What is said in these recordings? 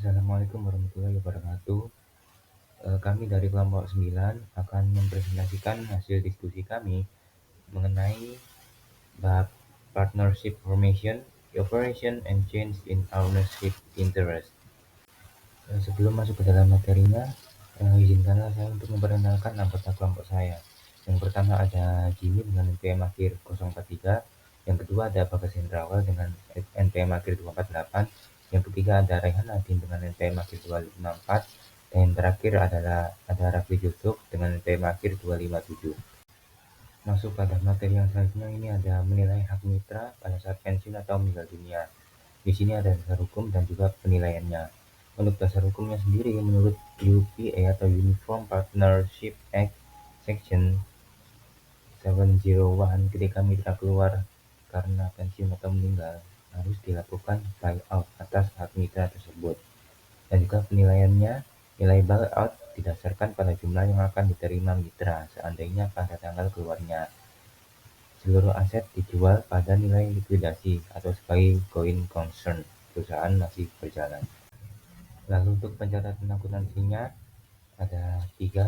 Assalamualaikum warahmatullahi wabarakatuh. Kami dari kelompok 9 akan mempresentasikan hasil diskusi kami mengenai bab partnership formation, operation, and change in ownership interest. Sebelum masuk ke dalam materinya, izinkanlah saya untuk memperkenalkan anggota kelompok saya. Yang pertama ada Jimmy dengan NPM akhir 043, yang kedua ada Bagas Hendrawal dengan NPM akhir 248, yang ketiga ada Raihan Adin dengan NPM akhir 254, dan yang terakhir adalah ada Rafli Yusuf dengan NPM akhir 257. Masuk pada materi yang selanjutnya, ini ada menilai hak mitra pada saat pensiun atau meninggal dunia. Di sini ada dasar hukum dan juga penilaiannya. Untuk dasar hukumnya sendiri, menurut UPA atau Uniform Partnership Act Section 701, ketika mitra keluar karena pensiun atau meninggal, harus dilakukan buyout atas hak mitra tersebut. Dan juga penilaiannya, nilai buyout didasarkan pada jumlah yang akan diterima mitra seandainya pada tanggal keluarnya. Seluruh aset dijual pada nilai likuidasi atau sebagai going concern, perusahaan masih berjalan. Lalu untuk pencatatan akuntansinya ada 3.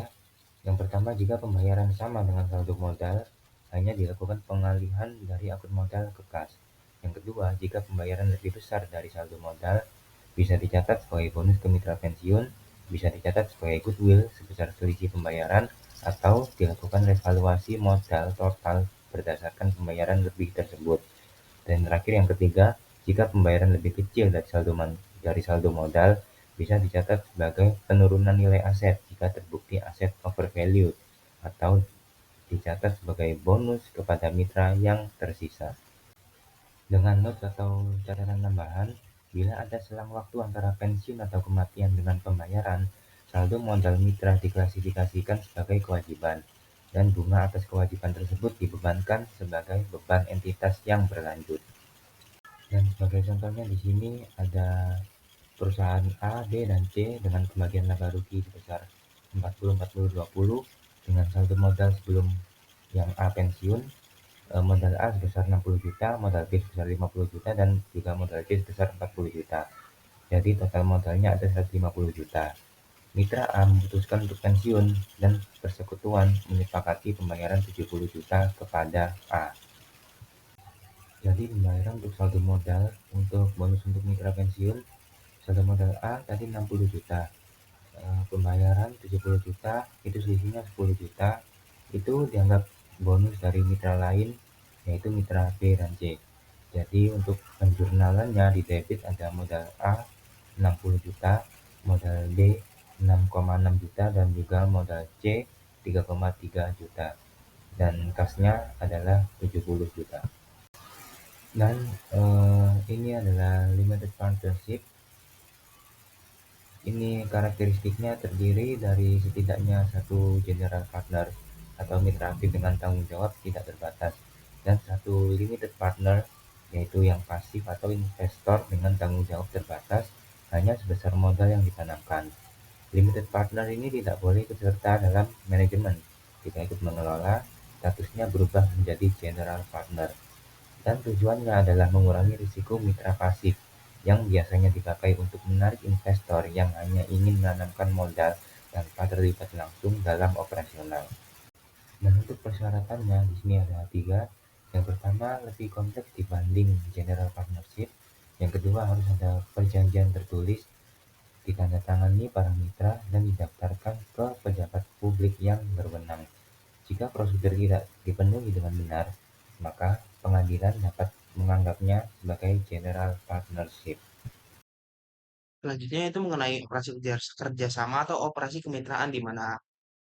Yang pertama, jika pembayaran sama dengan saldo modal, hanya dilakukan pengalihan dari akun modal ke kas. Yang kedua, jika pembayaran lebih besar dari saldo modal, bisa dicatat sebagai bonus ke mitra pensiun, bisa dicatat sebagai goodwill sebesar selisih pembayaran, atau dilakukan revaluasi modal total berdasarkan pembayaran lebih tersebut. Dan terakhir yang ketiga, jika pembayaran lebih kecil dari saldo modal, bisa dicatat sebagai penurunan nilai aset jika terbukti aset overvalued, atau dicatat sebagai bonus kepada mitra yang tersisa. Dengan note atau catatan tambahan, bila ada selang waktu antara pensiun atau kematian dengan pembayaran, saldo modal mitra diklasifikasikan sebagai kewajiban, dan bunga atas kewajiban tersebut dibebankan sebagai beban entitas yang berlanjut. Dan sebagai contohnya di sini ada perusahaan A, B, dan C dengan pembagian laba rugi sebesar 40-40-20 dengan saldo modal sebelum yang A pensiun, modal A sebesar 60 juta, modal B sebesar 50 juta, dan juga modal C sebesar 40 juta. Jadi total modalnya ada 150 juta. Mitra A memutuskan untuk pensiun dan persekutuan menyepakati pembayaran 70 juta kepada A. Jadi pembayaran untuk saldo modal untuk bonus untuk mitra pensiun, saldo modal A tadi 60 juta, pembayaran 70 juta, itu selisihnya 10 juta, itu dianggap bonus dari mitra lain, yaitu mitra B dan C. Jadi untuk penjurnalannya di debit ada modal A 60 juta, modal B 6,6 juta, dan juga modal C 3,3 juta. Dan kasnya adalah 70 juta. Dan ini adalah limited partnership. Ini karakteristiknya terdiri dari setidaknya satu general partner atau mitra aktif dengan tanggung jawab tidak terbatas, dan satu limited partner yaitu yang pasif atau investor dengan tanggung jawab terbatas hanya sebesar modal yang ditanamkan. Limited partner ini tidak boleh ikut serta dalam manajemen. Jika ikut mengelola, statusnya berubah menjadi general partner. Dan tujuannya adalah mengurangi risiko mitra pasif yang biasanya dipakai untuk menarik investor yang hanya ingin menanamkan modal tanpa terlibat langsung dalam operasional. Dan untuk persyaratannya di sini ada 3. Yang pertama, lebih kompleks dibanding general partnership. Yang kedua, harus ada perjanjian tertulis ditandatangani para mitra dan didaftarkan ke pejabat publik yang berwenang. Jika prosedur tidak dipenuhi dengan benar, maka pengadilan dapat menganggapnya sebagai general partnership. Selanjutnya itu mengenai operasi kerjasama atau operasi kemitraan di mana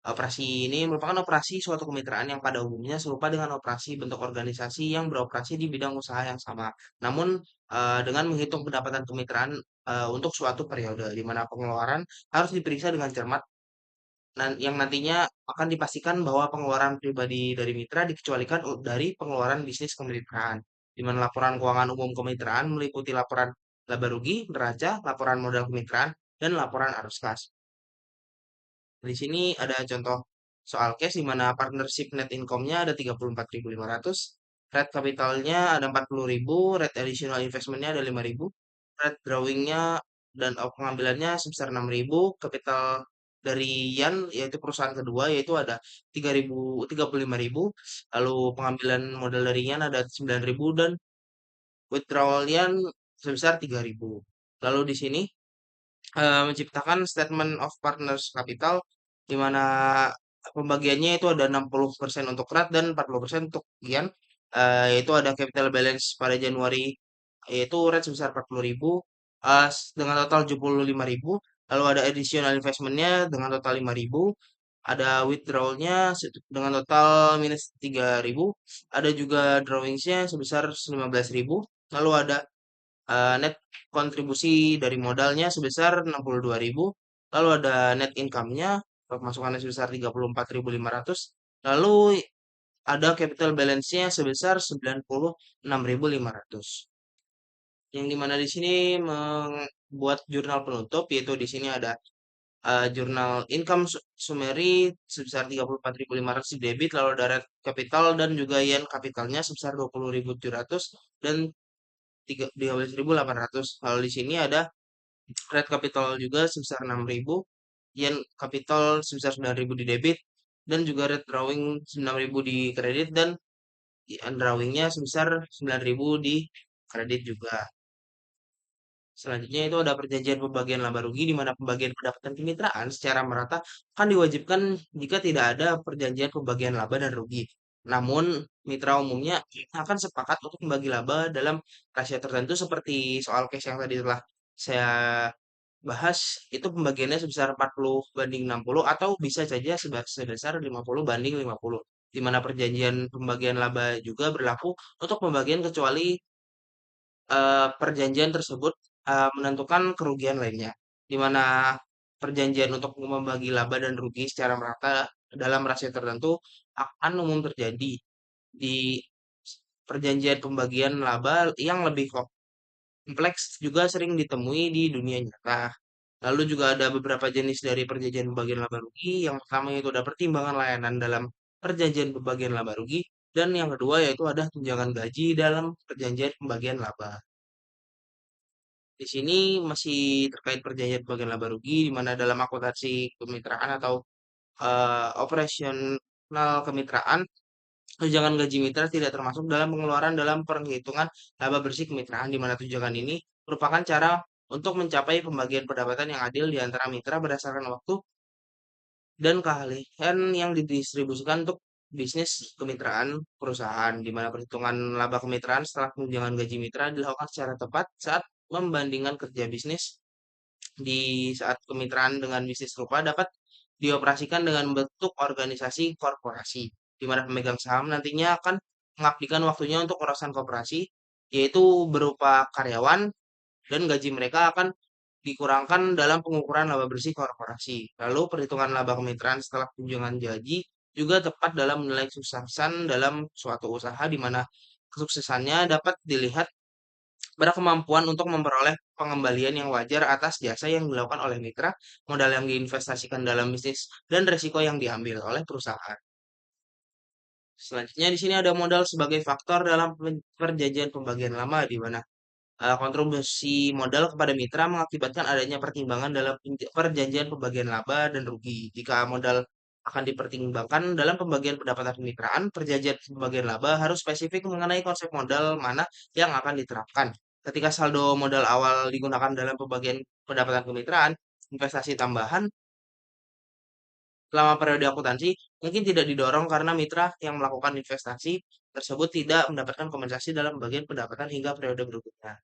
operasi ini merupakan operasi suatu kemitraan yang pada umumnya serupa dengan operasi bentuk organisasi yang beroperasi di bidang usaha yang sama. Namun dengan menghitung pendapatan kemitraan untuk suatu periode di mana pengeluaran harus diperiksa dengan cermat dan yang nantinya akan dipastikan bahwa pengeluaran pribadi dari mitra dikecualikan dari pengeluaran bisnis kemitraan. Di mana laporan keuangan umum kemitraan meliputi laporan laba rugi, neraca, laporan modal kemitraan, dan laporan arus kas. Di sini ada contoh soal case di mana partnership net income-nya ada 34.500, rate capitalnya ada 40.000, rate additional investment-nya ada 5.000, rate drawing-nya dan pengambilannya sebesar 6.000. Capital dari Yan yaitu perusahaan kedua yaitu ada 35.000. Lalu pengambilan modal dari Yan ada 9.000 dan withdrawal Yan sebesar 3.000. Lalu di sini menciptakan statement of partners capital di mana pembagiannya itu ada 60% untuk KRAT dan 40% untuk Gian. Yaitu ada capital balance pada Januari yaitu rate sebesar 40.000 dengan total 75.000. Lalu ada additional investmentnya dengan total 5.000. Ada withdrawalnya dengan total minus 3.000. Ada juga drawingsnya sebesar 15.000. Lalu ada net kontribusi dari modalnya sebesar 62.000. Lalu ada net income-nya, pemasukannya sebesar 34.500. Lalu ada capital balance-nya sebesar 96.500. Yang dimana di sini membuat jurnal penutup, yaitu di sini ada jurnal income summary sebesar 34.500 di debit, lalu ada red capital dan juga yen capitalnya sebesar 20.700 dan 13.800. Lalu di sini ada red capital juga sebesar 6.000, yen capital sebesar 9.000 di debit, dan juga red drawing 9.000 di kredit, dan drawingnya sebesar 9.000 di kredit juga. Selanjutnya itu ada perjanjian pembagian laba rugi di mana pembagian pendapatan kemitraan secara merata akan diwajibkan jika tidak ada perjanjian pembagian laba dan rugi. Namun, mitra umumnya akan sepakat untuk membagi laba dalam rasio tertentu seperti soal case yang tadi telah saya bahas, itu pembagiannya sebesar 40 banding 60 atau bisa saja sebesar 50 banding 50. Di mana perjanjian pembagian laba juga berlaku untuk pembagian kecuali perjanjian tersebut menentukan kerugian lainnya, di mana perjanjian untuk membagi laba dan rugi secara merata dalam rasio tertentu akan umum terjadi di perjanjian pembagian laba yang lebih kompleks juga sering ditemui di dunia nyata. Lalu juga ada beberapa jenis dari perjanjian pembagian laba rugi. Yang pertama itu ada pertimbangan layanan dalam perjanjian pembagian laba rugi. Dan yang kedua yaitu ada tunjangan gaji dalam perjanjian pembagian laba. Di sini masih terkait perjanjian pembagian laba rugi, di mana dalam akuntansi kemitraan atau operasional kemitraan, tunjangan gaji mitra tidak termasuk dalam pengeluaran dalam perhitungan laba bersih kemitraan, di mana tunjangan ini merupakan cara untuk mencapai pembagian pendapatan yang adil di antara mitra berdasarkan waktu dan keahlian yang didistribusikan untuk bisnis kemitraan perusahaan, di mana perhitungan laba kemitraan setelah tunjangan gaji mitra dilakukan secara tepat saat membandingkan kerja bisnis di saat kemitraan dengan bisnis serupa dapat dioperasikan dengan bentuk organisasi korporasi, di mana pemegang saham nantinya akan mengabdikan waktunya untuk urusan koperasi, yaitu berupa karyawan, dan gaji mereka akan dikurangkan dalam pengukuran laba bersih korporasi. Lalu perhitungan laba kemitraan setelah tunjangan gaji juga tepat dalam menilai kesuksesan dalam suatu usaha di mana kesuksesannya dapat dilihat berkemampuan untuk memperoleh pengembalian yang wajar atas jasa yang dilakukan oleh mitra, modal yang diinvestasikan dalam bisnis, dan risiko yang diambil oleh perusahaan. Selanjutnya di sini ada modal sebagai faktor dalam perjanjian pembagian lama di mana kontribusi modal kepada mitra mengakibatkan adanya pertimbangan dalam perjanjian pembagian laba dan rugi. Jika modal akan dipertimbangkan dalam pembagian pendapatan kemitraan, perjanjian pembagian laba harus spesifik mengenai konsep modal mana yang akan diterapkan. Ketika saldo modal awal digunakan dalam pembagian pendapatan kemitraan, investasi tambahan selama periode akuntansi mungkin tidak didorong karena mitra yang melakukan investasi tersebut tidak mendapatkan kompensasi dalam bagian pendapatan hingga periode berikutnya.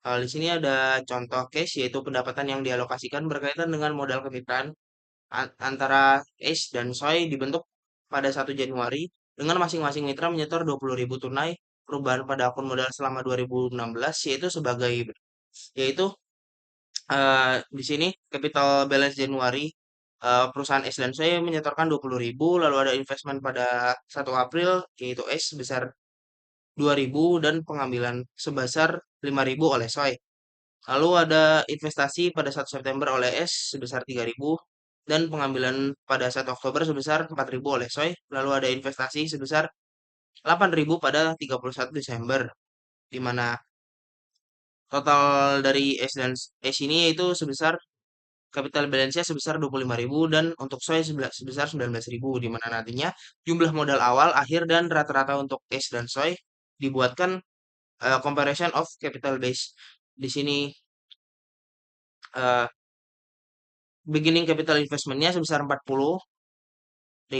Di sini ada contoh case yaitu pendapatan yang dialokasikan berkaitan dengan modal kemitraan antara Ace dan Soy dibentuk pada 1 Januari dengan masing-masing mitra menyetor 20.000 tunai perubahan pada akun modal selama 2016 yaitu di sini capital balance Januari perusahaan Ace dan Soy menyetorkan 20.000, lalu ada investment pada 1 April yaitu Ace sebesar 2.000 dan pengambilan sebesar 5.000 oleh Soy. Lalu ada investasi pada 1 September oleh S sebesar 3.000 dan pengambilan pada 1 Oktober sebesar 4.000 oleh Soy. Lalu ada investasi sebesar 8.000 pada 31 Desember, di mana Total dari S ini yaitu sebesar capital balance-nya sebesar 25.000 dan untuk SOI sebesar 19.000 di mana nantinya jumlah modal awal, akhir dan rata-rata untuk S dan SOI dibuatkan comparison of capital base. Di sini eh, beginning capital investment-nya sebesar 40.000,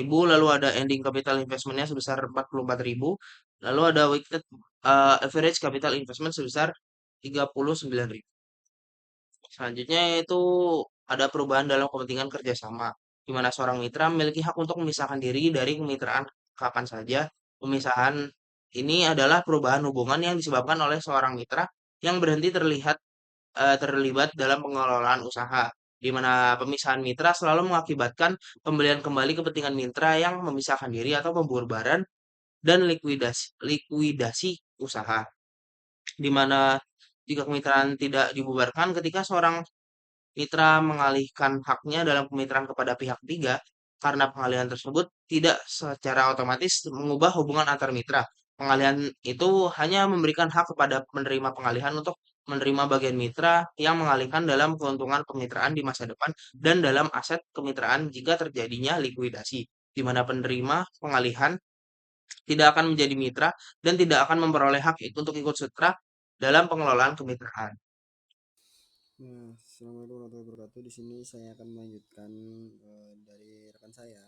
lalu ada ending capital investment-nya sebesar 44.000, lalu ada weighted average capital investment sebesar 39.000. Selanjutnya itu ada perubahan dalam kepentingan kerjasama, di mana seorang mitra memiliki hak untuk memisahkan diri dari kemitraan kapan saja. Pemisahan ini adalah perubahan hubungan yang disebabkan oleh seorang mitra yang berhenti terlibat dalam pengelolaan usaha, di mana pemisahan mitra selalu mengakibatkan pembelian kembali kepentingan mitra yang memisahkan diri atau pembubaran dan likuidasi usaha, di mana jika kemitraan tidak dibubarkan ketika seorang mitra mengalihkan haknya dalam kemitraan kepada pihak ketiga, karena pengalihan tersebut tidak secara otomatis mengubah hubungan antar mitra. Pengalihan itu hanya memberikan hak kepada penerima pengalihan untuk menerima bagian mitra yang mengalihkan dalam keuntungan kemitraan di masa depan dan dalam aset kemitraan jika terjadinya likuidasi, di mana penerima pengalihan tidak akan menjadi mitra dan tidak akan memperoleh hak itu untuk ikut serta dalam pengelolaan kemitraan. Nah, assalamualaikum warahmatullahi wabarakatuh. Di sini saya akan melanjutkan dari rekan saya,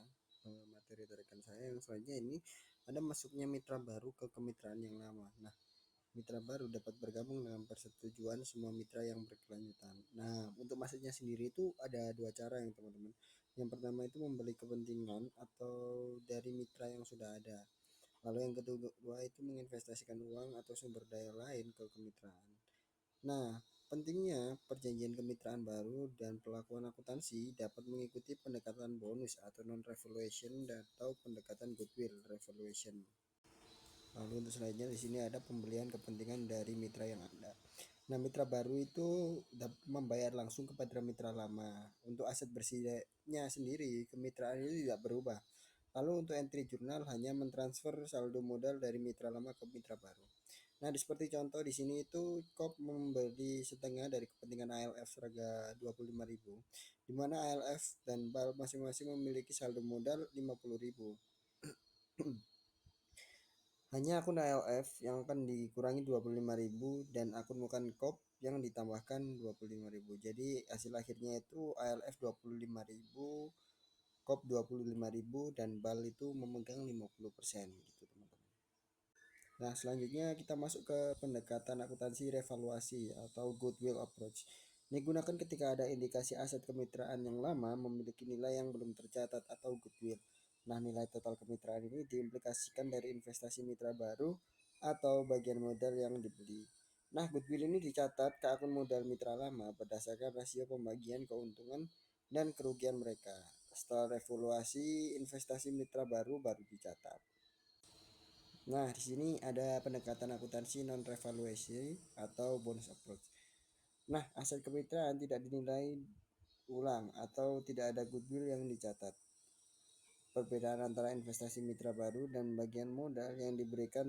materi dari rekan saya yang selanjutnya ini ada masuknya mitra baru ke kemitraan yang lama. Nah, mitra baru dapat bergabung dengan persetujuan semua mitra yang berkelanjutan. Nah, untuk masuknya sendiri itu ada dua cara yang teman-teman. Yang pertama itu membeli kepentingan atau dari mitra yang sudah ada. Lalu yang kedua itu menginvestasikan uang atau sumber daya lain ke kemitraan. Nah, pentingnya perjanjian kemitraan baru dan pelakuan akuntansi dapat mengikuti pendekatan bonus atau non-revaluation atau pendekatan goodwill revaluation. Lalu untuk selanjutnya di sini ada pembelian kepentingan dari mitra yang ada. Nah, mitra baru itu dapat membayar langsung kepada mitra lama. Untuk aset bersihnya sendiri, kemitraan itu tidak berubah. Lalu untuk entry jurnal hanya mentransfer saldo modal dari mitra lama ke mitra baru. Nah, seperti contoh di sini itu KOP membeli setengah dari kepentingan ALF seharga 25.000, di mana ALF dan BAL masing-masing memiliki saldo modal 50.000. Hanya akun ALF yang akan dikurangi 25.000 dan akun bukan KOP yang ditambahkan 25.000. Jadi hasil akhirnya itu ALF 25.000, KOP 25.000 dan BAL itu memegang 50% gitu teman-teman. Nah, selanjutnya kita masuk ke pendekatan akuntansi revaluasi atau goodwill approach. Digunakan ketika ada indikasi aset kemitraan yang lama memiliki nilai yang belum tercatat atau goodwill. Nah, nilai total kemitraan ini diimplikasikan dari investasi mitra baru atau bagian modal yang dibeli. Nah, goodwill ini dicatat ke akun modal mitra lama berdasarkan rasio pembagian keuntungan dan kerugian mereka. Setelah revaluasi, investasi mitra baru dicatat. Nah, di sini ada pendekatan akuntansi non revaluasi atau bonus approach. Nah, aset kemitraan tidak dinilai ulang atau tidak ada goodwill yang dicatat. Perbedaan antara investasi mitra baru dan bagian modal yang diberikan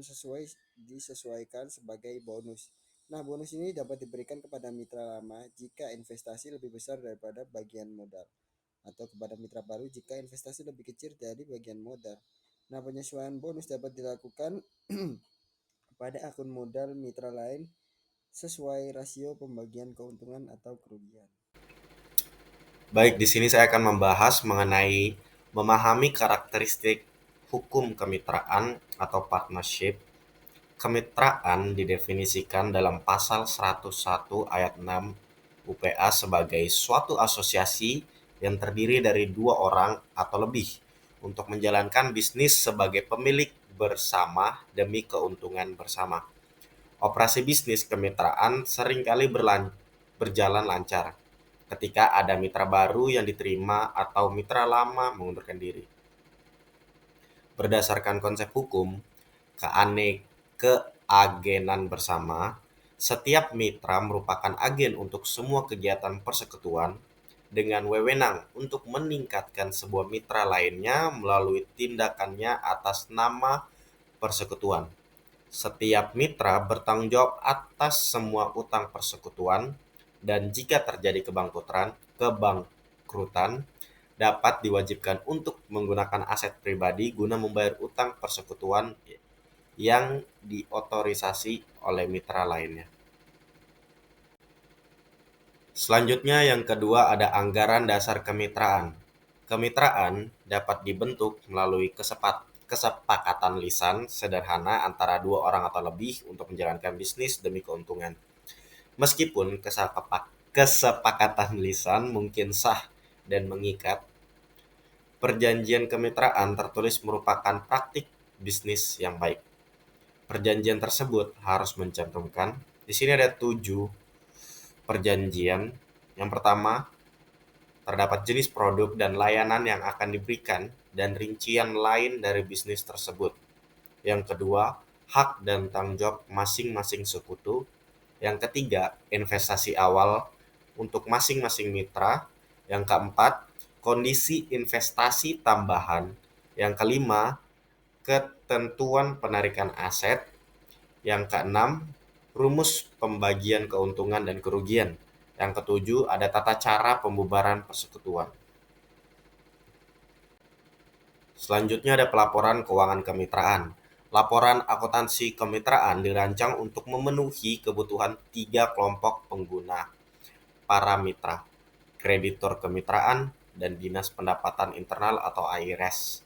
disesuaikan sebagai bonus. Nah, bonus ini dapat diberikan kepada mitra lama jika investasi lebih besar daripada bagian modal, atau kepada mitra baru jika investasi lebih kecil dari bagian modal. Nah, penyesuaian bonus dapat dilakukan pada akun modal mitra lain sesuai rasio pembagian keuntungan atau kerugian. Baik, di sini saya akan membahas mengenai memahami karakteristik hukum kemitraan atau partnership. Kemitraan didefinisikan dalam pasal 101 ayat 6 UPA sebagai suatu asosiasi yang terdiri dari dua orang atau lebih untuk menjalankan bisnis sebagai pemilik bersama demi keuntungan bersama. Operasi bisnis kemitraan seringkali berjalan lancar ketika ada mitra baru yang diterima atau mitra lama mengundurkan diri. Berdasarkan konsep hukum keagenan bersama, setiap mitra merupakan agen untuk semua kegiatan persekutuan dengan wewenang untuk meningkatkan sebuah mitra lainnya melalui tindakannya atas nama persekutuan. Setiap mitra bertanggung jawab atas semua utang persekutuan dan jika terjadi kebangkrutan dapat diwajibkan untuk menggunakan aset pribadi guna membayar utang persekutuan yang diotorisasi oleh mitra lainnya. Selanjutnya yang kedua ada anggaran dasar kemitraan. Kemitraan dapat dibentuk melalui kesepakatan lisan sederhana antara dua orang atau lebih untuk menjalankan bisnis demi keuntungan. Meskipun kesepakatan lisan mungkin sah dan mengikat, perjanjian kemitraan tertulis merupakan praktik bisnis yang baik. Perjanjian tersebut harus mencantumkan, di sini ada 7 perjanjian. Yang pertama, terdapat jenis produk dan layanan yang akan diberikan dan rincian lain dari bisnis tersebut. Yang kedua, hak dan tanggung jawab masing-masing sekutu. Yang ketiga, investasi awal untuk masing-masing mitra. Yang keempat, kondisi investasi tambahan. Yang kelima, ketentuan penarikan aset. Yang keenam, rumus pembagian keuntungan dan kerugian. Yang ketujuh, ada tata cara pembubaran persekutuan. Selanjutnya ada pelaporan keuangan kemitraan. Laporan akuntansi kemitraan dirancang untuk memenuhi kebutuhan 3 kelompok pengguna, para mitra, kreditor kemitraan, dan Dinas Pendapatan Internal atau IRS.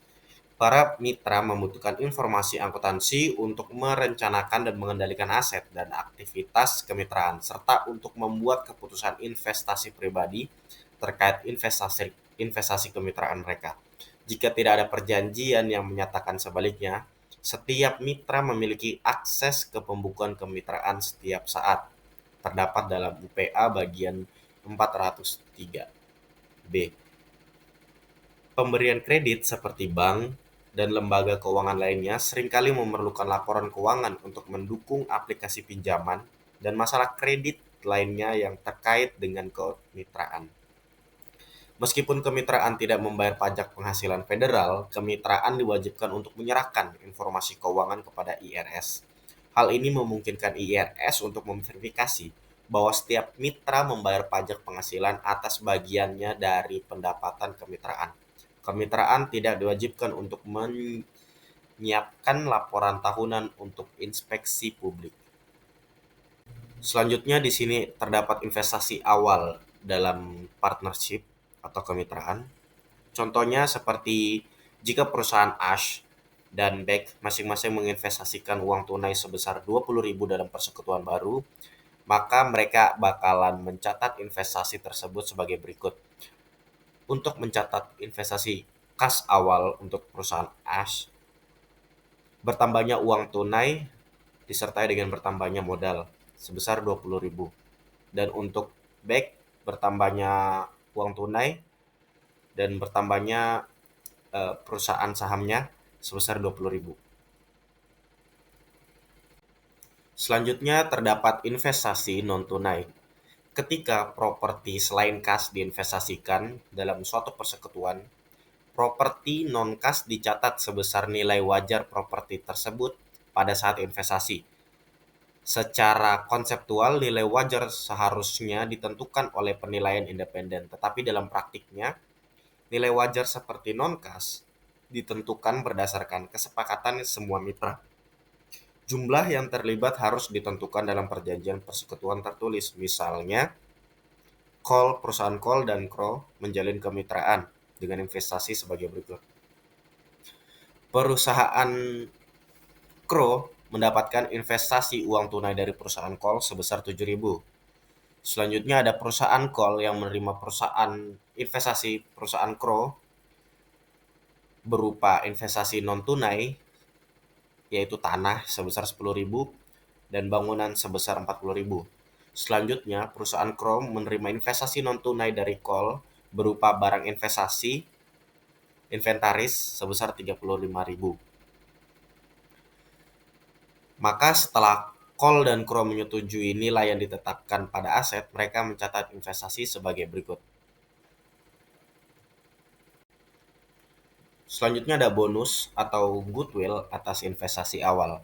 Para mitra membutuhkan informasi akuntansi untuk merencanakan dan mengendalikan aset dan aktivitas kemitraan, serta untuk membuat keputusan investasi pribadi terkait investasi kemitraan mereka. Jika tidak ada perjanjian yang menyatakan sebaliknya, setiap mitra memiliki akses ke pembukuan kemitraan setiap saat. Terdapat dalam UPA bagian 403B. Pemberian kredit seperti bank dan lembaga keuangan lainnya seringkali memerlukan laporan keuangan untuk mendukung aplikasi pinjaman dan masalah kredit lainnya yang terkait dengan kemitraan. Meskipun kemitraan tidak membayar pajak penghasilan federal, kemitraan diwajibkan untuk menyerahkan informasi keuangan kepada IRS. Hal ini memungkinkan IRS untuk memverifikasi bahwa setiap mitra membayar pajak penghasilan atas bagiannya dari pendapatan kemitraan. Kemitraan tidak diwajibkan untuk menyiapkan laporan tahunan untuk inspeksi publik. Selanjutnya di sini terdapat investasi awal dalam partnership atau kemitraan. Contohnya seperti jika perusahaan Ash dan Beck masing-masing menginvestasikan uang tunai sebesar 20.000 dalam persekutuan baru, maka mereka bakalan mencatat investasi tersebut sebagai berikut. Untuk mencatat investasi kas awal untuk perusahaan Ash, bertambahnya uang tunai disertai dengan bertambahnya modal sebesar 20.000. Dan untuk Beck, bertambahnya uang tunai dan bertambahnya perusahaan sahamnya sebesar 20.000. Selanjutnya terdapat investasi non-tunai. Ketika properti selain kas diinvestasikan dalam suatu persekutuan, properti non-kas dicatat sebesar nilai wajar properti tersebut pada saat investasi. Secara konseptual, nilai wajar seharusnya ditentukan oleh penilaian independen, tetapi dalam praktiknya, nilai wajar seperti non-kas ditentukan berdasarkan kesepakatan semua mitra. Jumlah yang terlibat harus ditentukan dalam perjanjian persekutuan tertulis. Misalnya, perusahaan Call dan Crow menjalin kemitraan dengan investasi sebagai berikut. Perusahaan Crow mendapatkan investasi uang tunai dari perusahaan Call sebesar 7.000. Selanjutnya ada perusahaan Call yang menerima investasi perusahaan Crow berupa investasi non-tunai, yaitu tanah sebesar 10.000 dan bangunan sebesar 40.000. Selanjutnya, perusahaan Crow menerima investasi non-tunai dari Call berupa barang inventaris sebesar 35.000. Maka setelah Call dan Crow menyetujui nilai yang ditetapkan pada aset, mereka mencatat investasi sebagai berikut. Selanjutnya ada bonus atau goodwill atas investasi awal.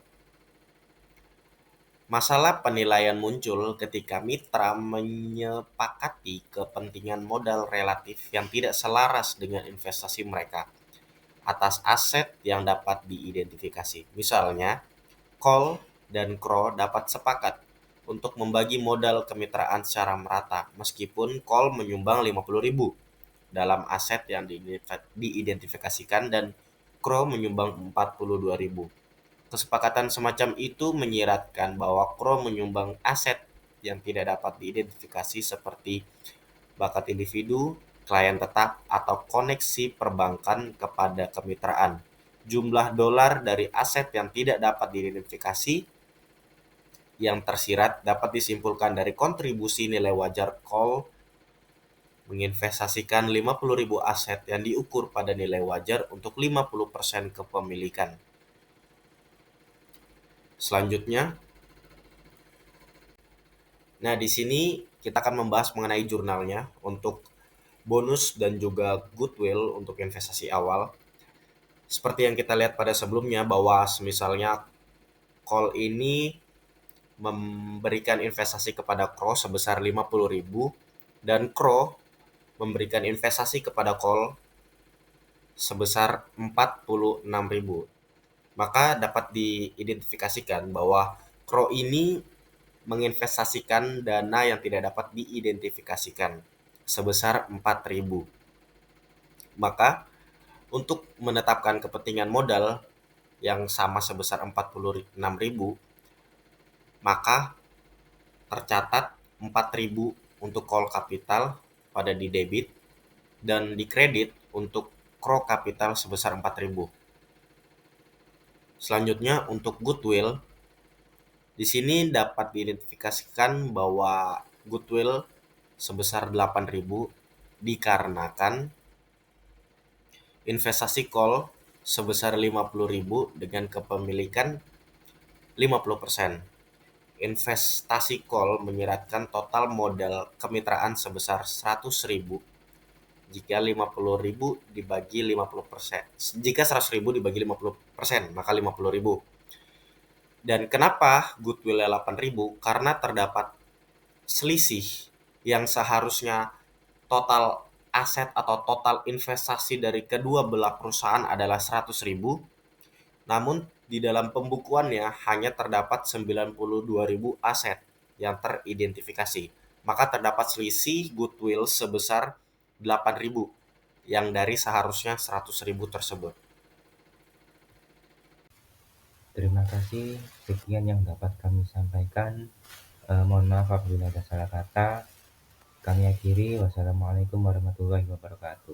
Masalah penilaian muncul ketika mitra menyepakati kepentingan modal relatif yang tidak selaras dengan investasi mereka atas aset yang dapat diidentifikasi. Misalnya, Call dan Crow dapat sepakat untuk membagi modal kemitraan secara merata, meskipun Call menyumbang 50.000 dalam aset yang diidentifikasikan dan Crow menyumbang 42.000. Kesepakatan semacam itu menyiratkan bahwa Crow menyumbang aset yang tidak dapat diidentifikasi seperti bakat individu, klien tetap, atau koneksi perbankan kepada kemitraan. Jumlah dolar dari aset yang tidak dapat diidentifikasi yang tersirat dapat disimpulkan dari kontribusi nilai wajar Call menginvestasikan 50.000 aset yang diukur pada nilai wajar untuk 50% kepemilikan. Selanjutnya, nah di sini kita akan membahas mengenai jurnalnya untuk bonus dan juga goodwill untuk investasi awal. Seperti yang kita lihat pada sebelumnya bahwa misalnya Call ini memberikan investasi kepada Crow sebesar 50.000 dan Crow memberikan investasi kepada Call sebesar 46.000. Maka dapat diidentifikasikan bahwa Crow ini menginvestasikan dana yang tidak dapat diidentifikasikan sebesar 4.000. Maka untuk menetapkan kepentingan modal yang sama sebesar 46.000, maka tercatat 4.000 untuk call capital pada di debit dan di kredit untuk Crow capital sebesar 4.000. Selanjutnya untuk goodwill, di sini dapat diidentifikasikan bahwa goodwill sebesar 8.000 dikarenakan investasi call sebesar 50.000 dengan kepemilikan 50%. Investasi call menyiratkan total modal kemitraan sebesar 100.000 jika 50.000 dibagi 50%. Jika 100.000 dibagi 50%, maka 50.000. Dan kenapa goodwill 8.000? Karena terdapat selisih yang seharusnya total aset atau total investasi dari kedua belah perusahaan adalah 100.000, namun di dalam pembukuannya hanya terdapat 92.000 aset yang teridentifikasi. Maka terdapat selisih goodwill sebesar 8.000 yang dari seharusnya 100.000 tersebut. Terima kasih, sekian yang dapat kami sampaikan. Mohon maaf apabila ada salah kata. Kami akhiri. Wassalamualaikum warahmatullahi wabarakatuh.